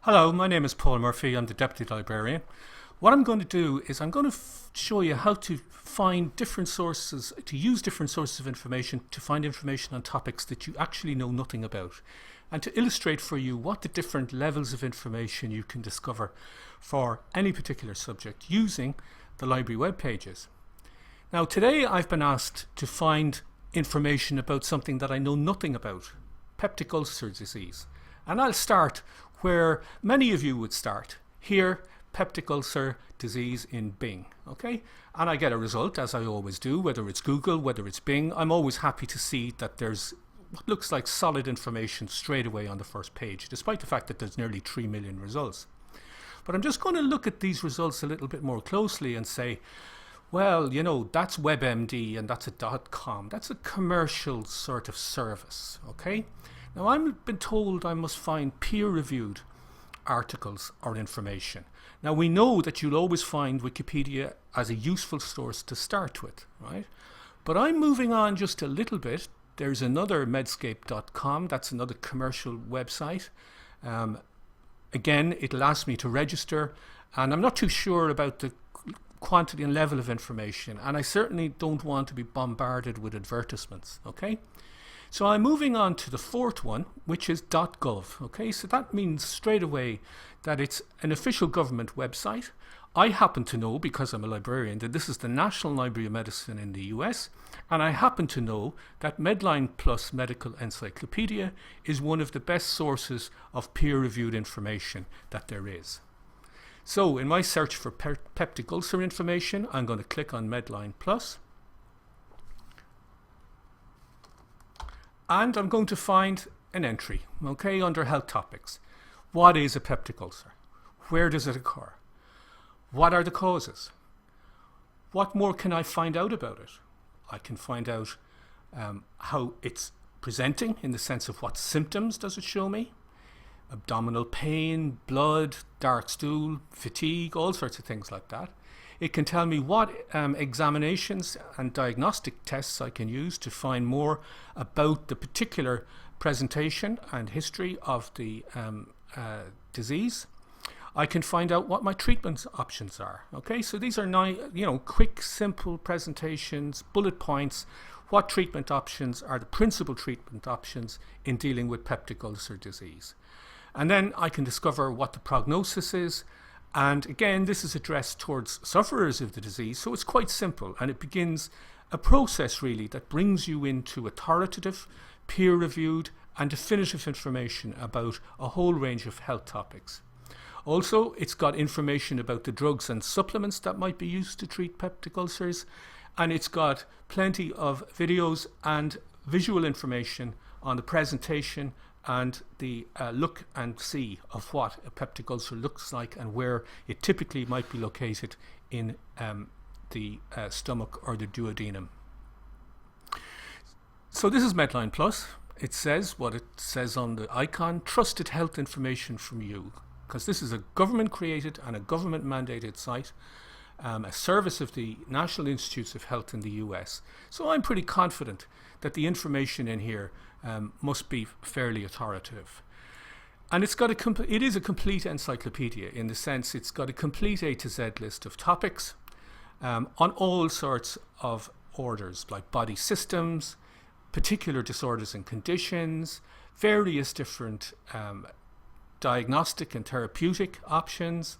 Hello, my name is Paul Murphy. I'm the Deputy Librarian. What I'm going to do is I'm going to show you how to find different sources, to use different sources of information to find information on topics that you actually know nothing about, and to illustrate for you what the different levels of information you can discover for any particular subject using the library web pages. Now today I've been asked to find information about something that I know nothing about, peptic ulcer disease. And I'll start where many of you would start, here, peptic ulcer disease in Bing, okay? And I get a result, as I always do, whether it's Google, whether it's Bing. I'm always happy to see that there's what looks like solid information straight away on the first page, despite the fact that there's nearly 3 million results. But I'm just going to look at these results a little bit more closely and say, well, you know, that's WebMD and that's a .com. That's a commercial sort of service, okay? Now I've been told I must find peer-reviewed articles or information. Now we know that you'll always find Wikipedia as a useful source to start with, right? But I'm moving on just a little bit. There's another medscape.com, that's another commercial website. Again, it'll ask me to register, and I'm not too sure about the quantity and level of information, and I certainly don't want to be bombarded with advertisements, okay? So I'm moving on to the fourth one, which is .gov, okay? So that means straight away that it's an official government website. I happen to know, because I'm a librarian, that this is the National Library of Medicine in the US, and I happen to know that MedlinePlus Medical Encyclopedia is one of the best sources of peer-reviewed information that there is. So in my search for peptic ulcer information, I'm going to click on MedlinePlus. And I'm going to find an entry, okay, under health topics. What is a peptic ulcer? Where does it occur? What are the causes? What more can I find out about it? I can find out how it's presenting in the sense of what symptoms does it show me. Abdominal pain, blood, dark stool, fatigue, all sorts of things like that. It can tell me what examinations and diagnostic tests I can use to find more about the particular presentation and history of the disease. I can find out what my treatment options are. Okay, so these are quick, simple presentations, bullet points. What treatment options are the principal treatment options in dealing with peptic ulcer disease? And then I can discover what the prognosis is. And again, this is addressed towards sufferers of the disease, so it's quite simple, and it begins a process really that brings you into authoritative, peer-reviewed and definitive information about a whole range of health topics. Also, it's got information about the drugs and supplements that might be used to treat peptic ulcers, and it's got plenty of videos and visual information on the presentation and the look and see of what a peptic ulcer looks like and where it typically might be located in the stomach or the duodenum. So this is MedlinePlus. It says what it says on the icon, trusted health information from you, because this is a government created and a government mandated site, a service of the National Institutes of Health in the US. So I'm pretty confident that the information in here must be fairly authoritative. And it's got it is a complete encyclopedia in the sense it's got a complete A to Z list of topics on all sorts of orders, like body systems, particular disorders and conditions, various different diagnostic and therapeutic options,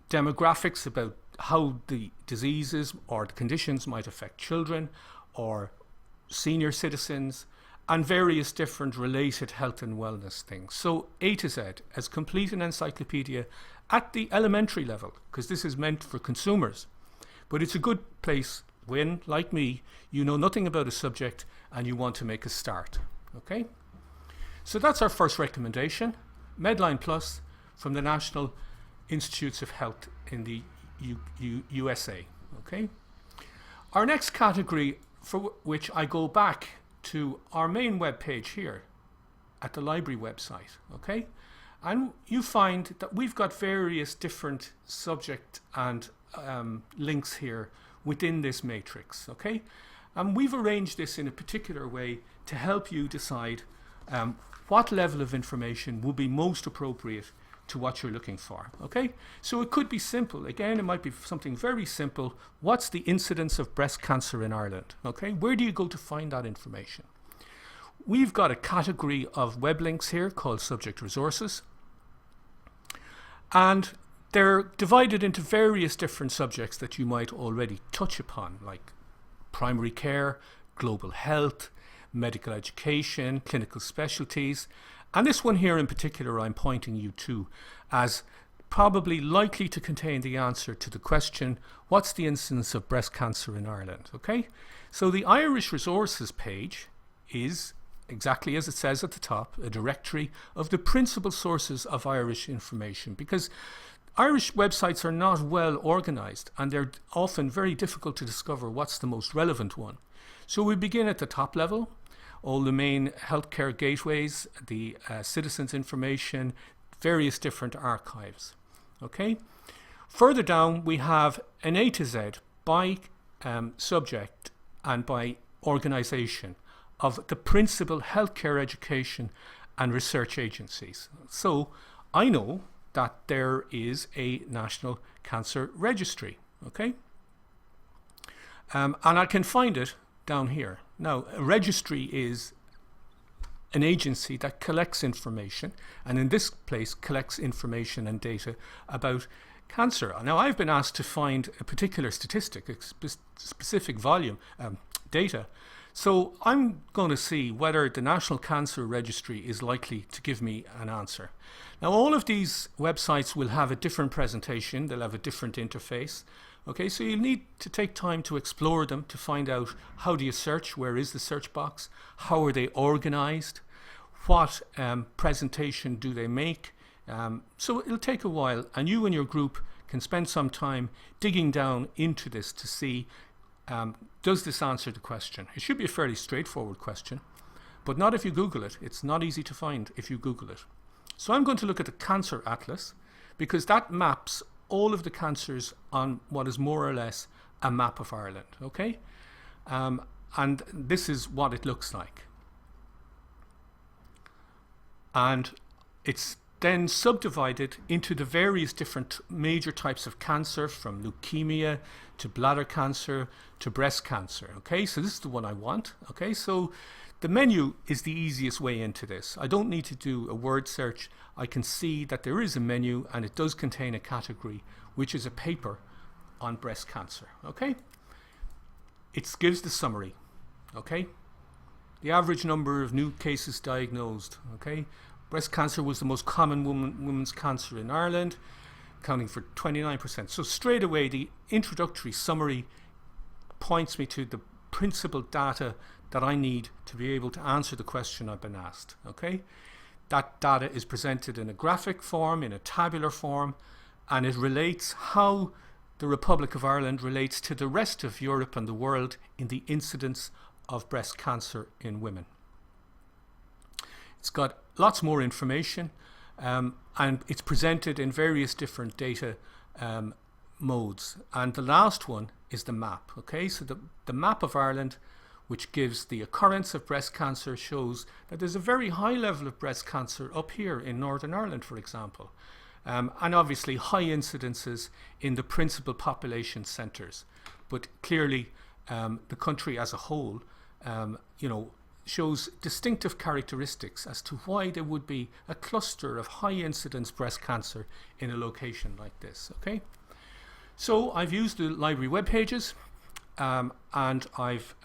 demographics about how the diseases or the conditions might affect children or senior citizens, and various different related health and wellness things. So A to Z, as complete an encyclopedia at the elementary level, because this is meant for consumers. But it's a good place when, like me, you know nothing about a subject and you want to make a start. Okay? So that's our first recommendation, MedlinePlus from the National Institutes of Health in the USA. Okay? Our next category, for which I go back to our main web page here at the library website, okay? And you find that we've got various different subject and links here within this matrix, okay? And we've arranged this in a particular way to help you decide what level of information will be most appropriate to what you're looking for. Okay, so it could be simple. Again, it might be something very simple. What's the incidence of breast cancer in Ireland? Okay, where do you go to find that information? We've got a category of web links here called subject resources, and they're divided into various different subjects that you might already touch upon, like primary care, global health, medical education, clinical specialties. And this one here in particular I'm pointing you to as probably likely to contain the answer to the question, what's the incidence of breast cancer in Ireland? Okay, so the Irish resources page is, exactly as it says at the top, a directory of the principal sources of Irish information, because Irish websites are not well organized and they're often very difficult to discover what's the most relevant one. So we begin at the top level, all the main healthcare gateways, the citizens information, various different archives. Okay. Further down we have an A to Z by subject and by organization of the principal healthcare education and research agencies. So I know that there is a National Cancer Registry. Okay. And I can find it down here. Now, a registry is an agency that collects information, and in this place collects information and data about cancer. Now, I've been asked to find a particular statistic, a specific volume, data. So I'm going to see whether the National Cancer Registry is likely to give me an answer. Now, all of these websites will have a different presentation. They'll have a different interface. Okay, so you'll need to take time to explore them to find out how do you search, where is the search box, how are they organized, what presentation do they make. So it'll take a while, and you and your group can spend some time digging down into this to see, does this answer the question? It should be a fairly straightforward question, but not if you Google it. It's not easy to find if you Google it. So I'm going to look at the Cancer Atlas, because that maps all of the cancers on what is more or less a map of Ireland. Okay, and this is what it looks like, and it's then subdivided into the various different major types of cancer, from leukemia to bladder cancer to breast cancer. Okay, so this is the one I want. Okay, so the menu is the easiest way into this. I don't need to do a word search. I can see that there is a menu, and it does contain a category, which is a paper on breast cancer. Okay, it gives the summary. Okay, the average number of new cases diagnosed. Okay, breast cancer was the most common women's cancer in Ireland, accounting for 29%. So straight away, the introductory summary points me to the principal data that I need to be able to answer the question I've been asked. Okay, that data is presented in a graphic form, in a tabular form, and it relates how the Republic of Ireland relates to the rest of Europe and the world in the incidence of breast cancer in women. It's got lots more information, and it's presented in various different data modes. And the last one is the map. Okay, so the map of Ireland, which gives the occurrence of breast cancer, shows that there's a very high level of breast cancer up here in Northern Ireland, for example, and obviously high incidences in the principal population centres. But clearly, the country as a whole, shows distinctive characteristics as to why there would be a cluster of high incidence breast cancer in a location like this. Okay, so I've used the library web pages, and I've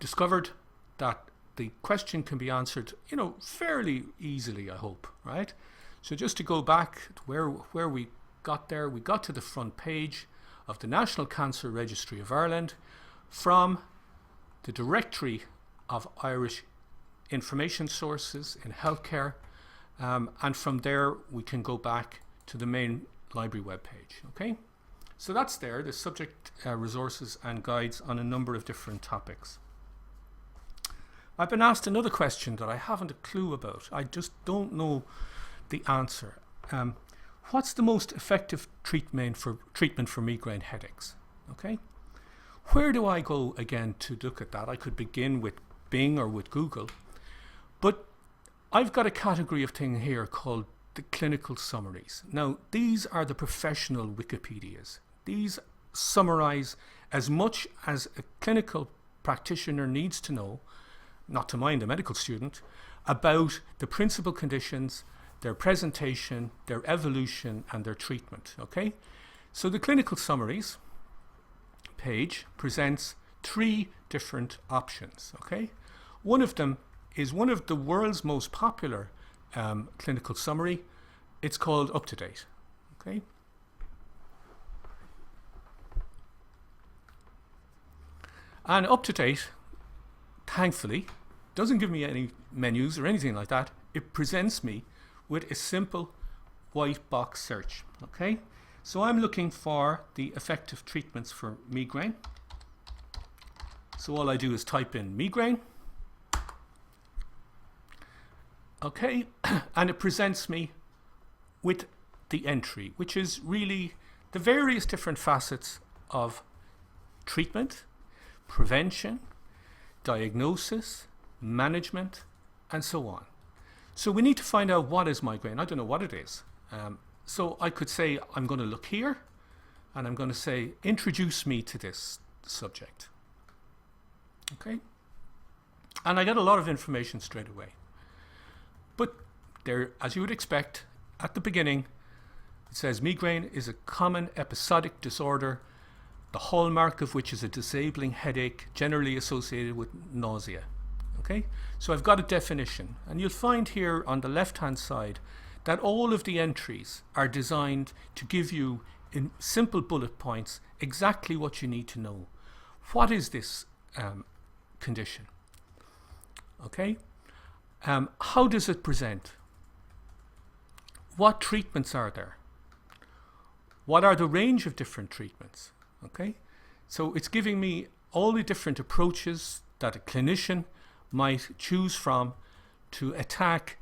discovered that the question can be answered, fairly easily, I hope, right? So just to go back to where we got there, we got to the front page of the National Cancer Registry of Ireland from the directory of Irish information sources in healthcare, and from there we can go back to the main library web page. Okay, so that's there, the subject resources and guides on a number of different topics. I've been asked another question that I haven't a clue about. I just don't know the answer. What's the most effective treatment for migraine headaches? Okay, where do I go again to look at that? I could begin with Bing or with Google, but I've got a category of thing here called the clinical summaries. Now, these are the professional wikipedias. These summarize as much as a clinical practitioner needs to know, not to mind a medical student, about the principal conditions, their presentation, their evolution, and their treatment. Okay? So the clinical summaries page presents 3 different options. Okay? One of them is one of the world's most popular clinical summary. It's called Up to Date. Okay? And Up to Date, thankfully, doesn't give me any menus or anything like that. It presents me with a simple white box search. Okay? So I'm looking for the effective treatments for migraine. So all I do is type in migraine. Okay, and it presents me with the entry, which is really the various different facets of treatment, prevention, diagnosis, management, and so on. So we need to find out what is migraine. I don't know what it is. So I could say, I'm going to look here, and I'm going to say, introduce me to this subject. Okay? And I get a lot of information straight away. But there, as you would expect, at the beginning, it says migraine is a common episodic disorder, the hallmark of which is a disabling headache generally associated with nausea. Okay? So I've got a definition, and you'll find here on the left-hand side that all of the entries are designed to give you, in simple bullet points, exactly what you need to know. What is this condition? Okay? How does it present? What treatments are there? What are the range of different treatments? Okay, so it's giving me all the different approaches that a clinician might choose from to attack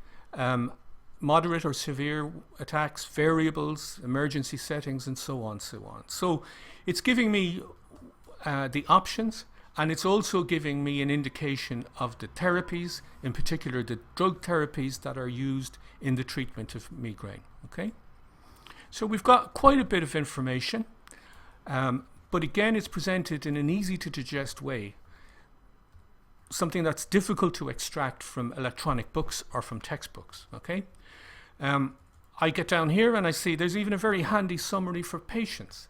moderate or severe attacks, variables, emergency settings, and so on, so on. So it's giving me the options. And it's also giving me an indication of the therapies, in particular the drug therapies that are used in the treatment of migraine. Okay? So we've got quite a bit of information, but again, it's presented in an easy to digest way, something that's difficult to extract from electronic books or from textbooks. Okay? I get down here and I see there's even a very handy summary for patients.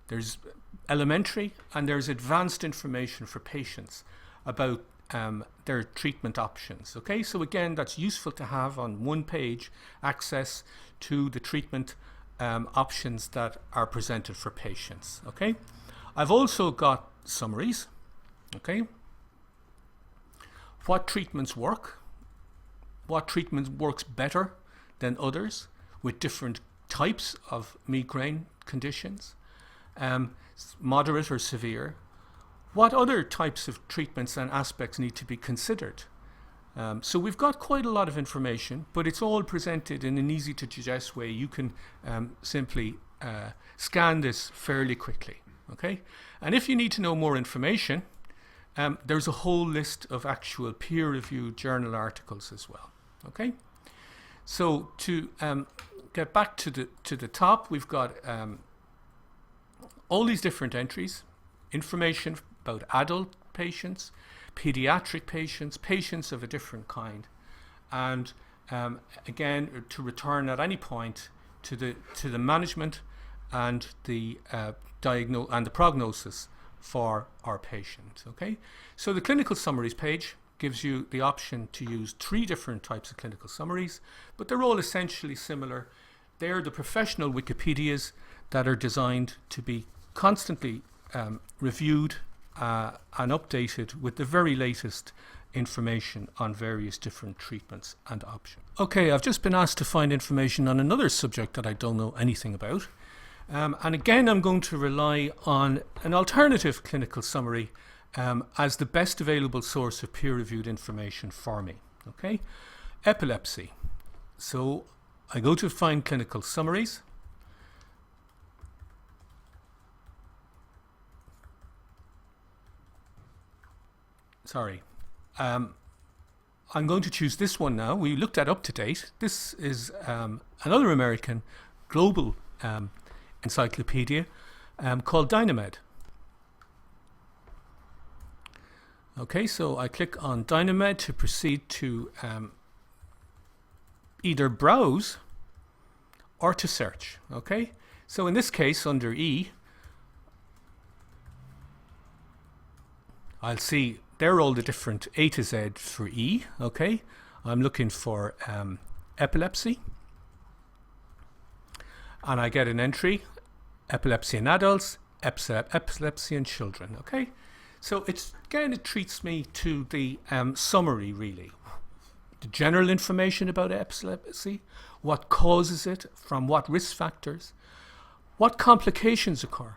There's elementary and there's advanced information for patients about their treatment options. Okay, so again, that's useful to have on one page, access to the treatment options that are presented for patients. Okay, I've also got summaries. Okay, what treatments work, what treatment works better than others with different types of migraine conditions, moderate or severe. What other types of treatments and aspects need to be considered? So we've got quite a lot of information, but it's all presented in an easy to digest way. You can simply scan this fairly quickly. Okay, and if you need to know more information, there's a whole list of actual peer-reviewed journal articles as well. Okay, so to get back to the top, we've got all these different entries, information about adult patients, pediatric patients, patients of a different kind, and again, to return at any point to the management and the prognosis for our patient. Okay, so the clinical summaries page gives you the option to use 3 different types of clinical summaries, but they're all essentially similar. They're the professional wikipedias that are designed to be constantly reviewed and updated with the very latest information on various different treatments and options. Okay, I've just been asked to find information on another subject that I don't know anything about. And again, I'm going to rely on an alternative clinical summary as the best available source of peer-reviewed information for me. Okay, epilepsy. So I go to find clinical summaries. I'm going to choose this one now. We looked at up to date. This is another American global encyclopedia called DynaMed. Okay, so I click on DynaMed to proceed to either browse or to search. Okay, so in this case under E, I'll see there are all the different A to Z for E. Okay, I'm looking for epilepsy, and I get an entry: epilepsy in adults, epilepsy in children. Okay, so it treats me to the summary, really. The general information about epilepsy, what causes it, from what risk factors, what complications occur,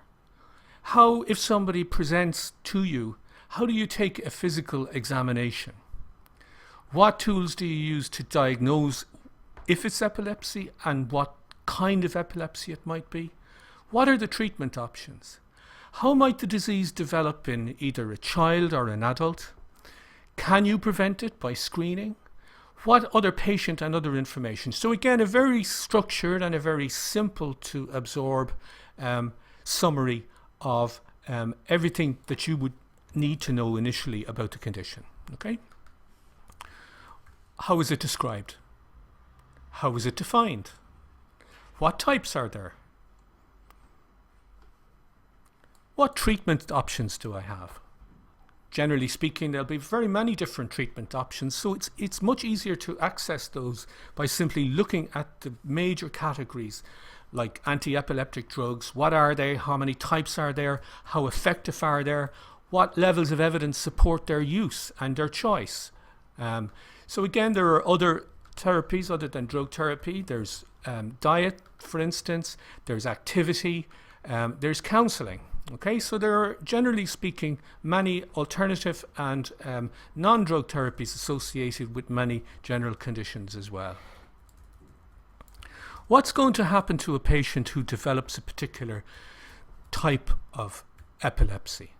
how, if somebody presents to you, how do you take a physical examination, what tools do you use to diagnose if it's epilepsy and what kind of epilepsy it might be, what are the treatment options, how might the disease develop in either a child or an adult, can you prevent it by screening, what other patient and other information. So again, a very structured and a very simple to absorb summary of everything that you would need to know initially about the condition. Okay, how is it described? How is it defined? What types are there? What treatment options do I have? Generally speaking, there'll be very many different treatment options, so it's much easier to access those by simply looking at the major categories like anti-epileptic drugs. What are they? How many types are there? How effective are they? What levels of evidence support their use and their choice? So again, there are other therapies other than drug therapy. There's diet, for instance. There's activity. There's counseling. Okay, so there are, generally speaking, many alternative and non-drug therapies associated with many general conditions as well. What's going to happen to a patient who develops a particular type of epilepsy?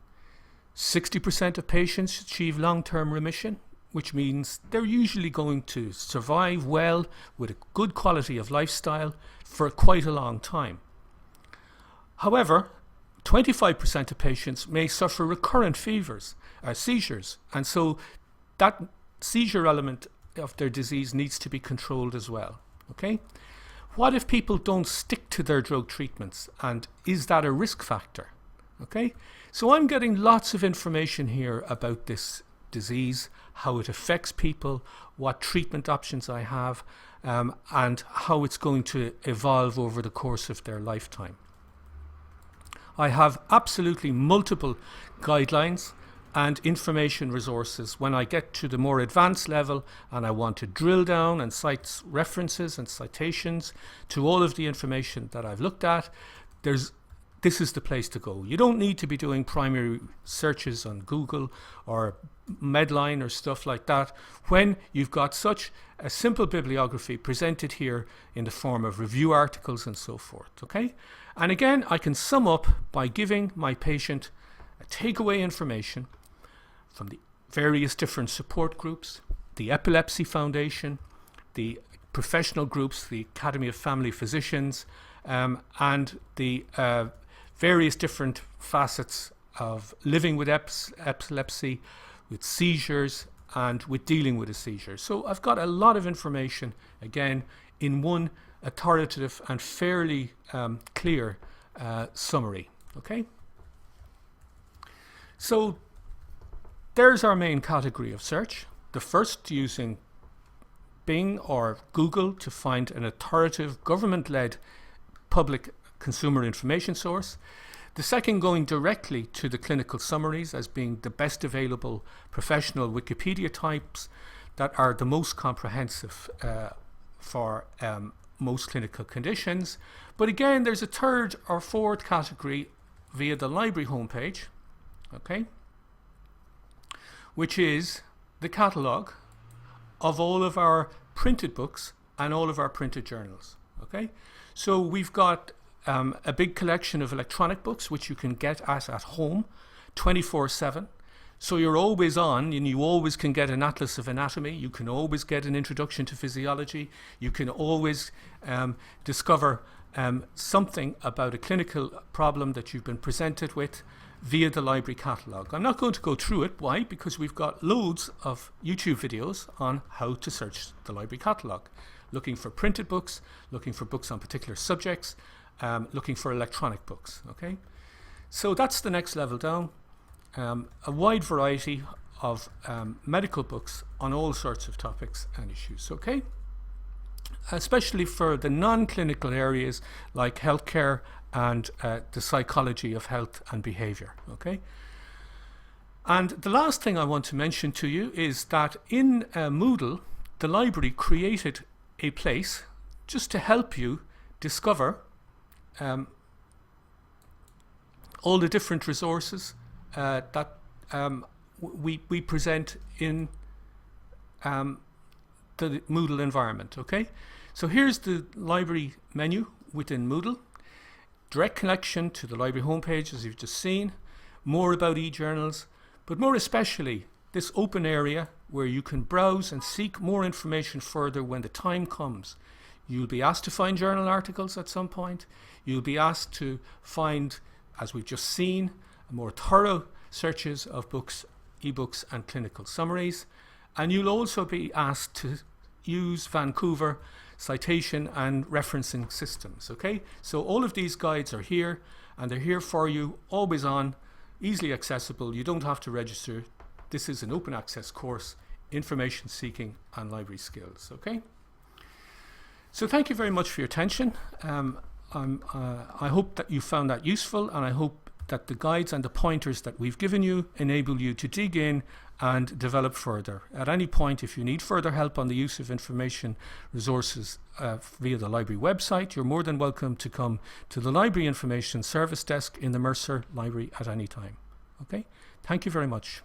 60% of patients achieve long-term remission, which means they're usually going to survive well with a good quality of lifestyle for quite a long time. However, 25% of patients may suffer recurrent seizures, and so that seizure element of their disease needs to be controlled as well. Okay, what if people don't stick to their drug treatments, and is that a risk factor? Okay, so I'm getting lots of information here about this disease, how it affects people, what treatment options I have, and how it's going to evolve over the course of their lifetime. I have absolutely multiple guidelines and information resources when I get to the more advanced level and I want to drill down and cite references and citations to all of the information that I've looked at. This is the place to go. You don't need to be doing primary searches on Google or Medline or stuff like that when you've got such a simple bibliography presented here in the form of review articles and so forth. Okay, and again, I can sum up by giving my patient a takeaway information from the various different support groups, the Epilepsy Foundation, the professional groups, the Academy of Family Physicians, and the various different facets of living with epilepsy, with seizures, and with dealing with a seizure. So I've got a lot of information, again, in one authoritative and fairly clear summary. Okay, so there's our main category of search. The first, using Bing or Google to find an authoritative government-led public consumer information source. The second, going directly to the clinical summaries as being the best available professional Wikipedia types that are the most comprehensive for most clinical conditions. But again, there's a third or fourth category via the library homepage, okay, which is the catalogue of all of our printed books and all of our printed journals. Okay, so we've got a big collection of electronic books which you can get at home 24/7. So you're always on, and you always can get an atlas of anatomy. You can always get an introduction to physiology. You can always discover something about a clinical problem that you've been presented with via the library catalogue. I'm not going to go through it. Why? Because we've got loads of YouTube videos on how to search the library catalogue. Looking for printed books, looking for books on particular subjects, looking for electronic books. Okay, so that's the next level down. A wide variety of medical books on all sorts of topics and issues. Okay, especially for the non-clinical areas like healthcare and the psychology of health and behavior. Okay, and the last thing I want to mention to you is that in Moodle, the library created a place just to help you discover all the different resources that we present in the Moodle environment. Okay, so here's the library menu within Moodle. Direct connection to the library homepage, as you've just seen. More about e-journals, but more especially this open area where you can browse and seek more information further when the time comes. You'll be asked to find journal articles at some point. You'll be asked to find, as we've just seen, more thorough searches of books, ebooks and clinical summaries. And you'll also be asked to use Vancouver citation and referencing systems. Okay, so all of these guides are here, and they're here for you, always on, easily accessible. You don't have to register. This is an open access course, information seeking and library skills. Okay, so thank you very much for your attention. I hope that you found that useful, and I hope that the guides and the pointers that we've given you enable you to dig in and develop further. At any point, if you need further help on the use of information resources via the library website, you're more than welcome to come to the Library Information Service Desk in the Mercer Library at any time. Okay, thank you very much.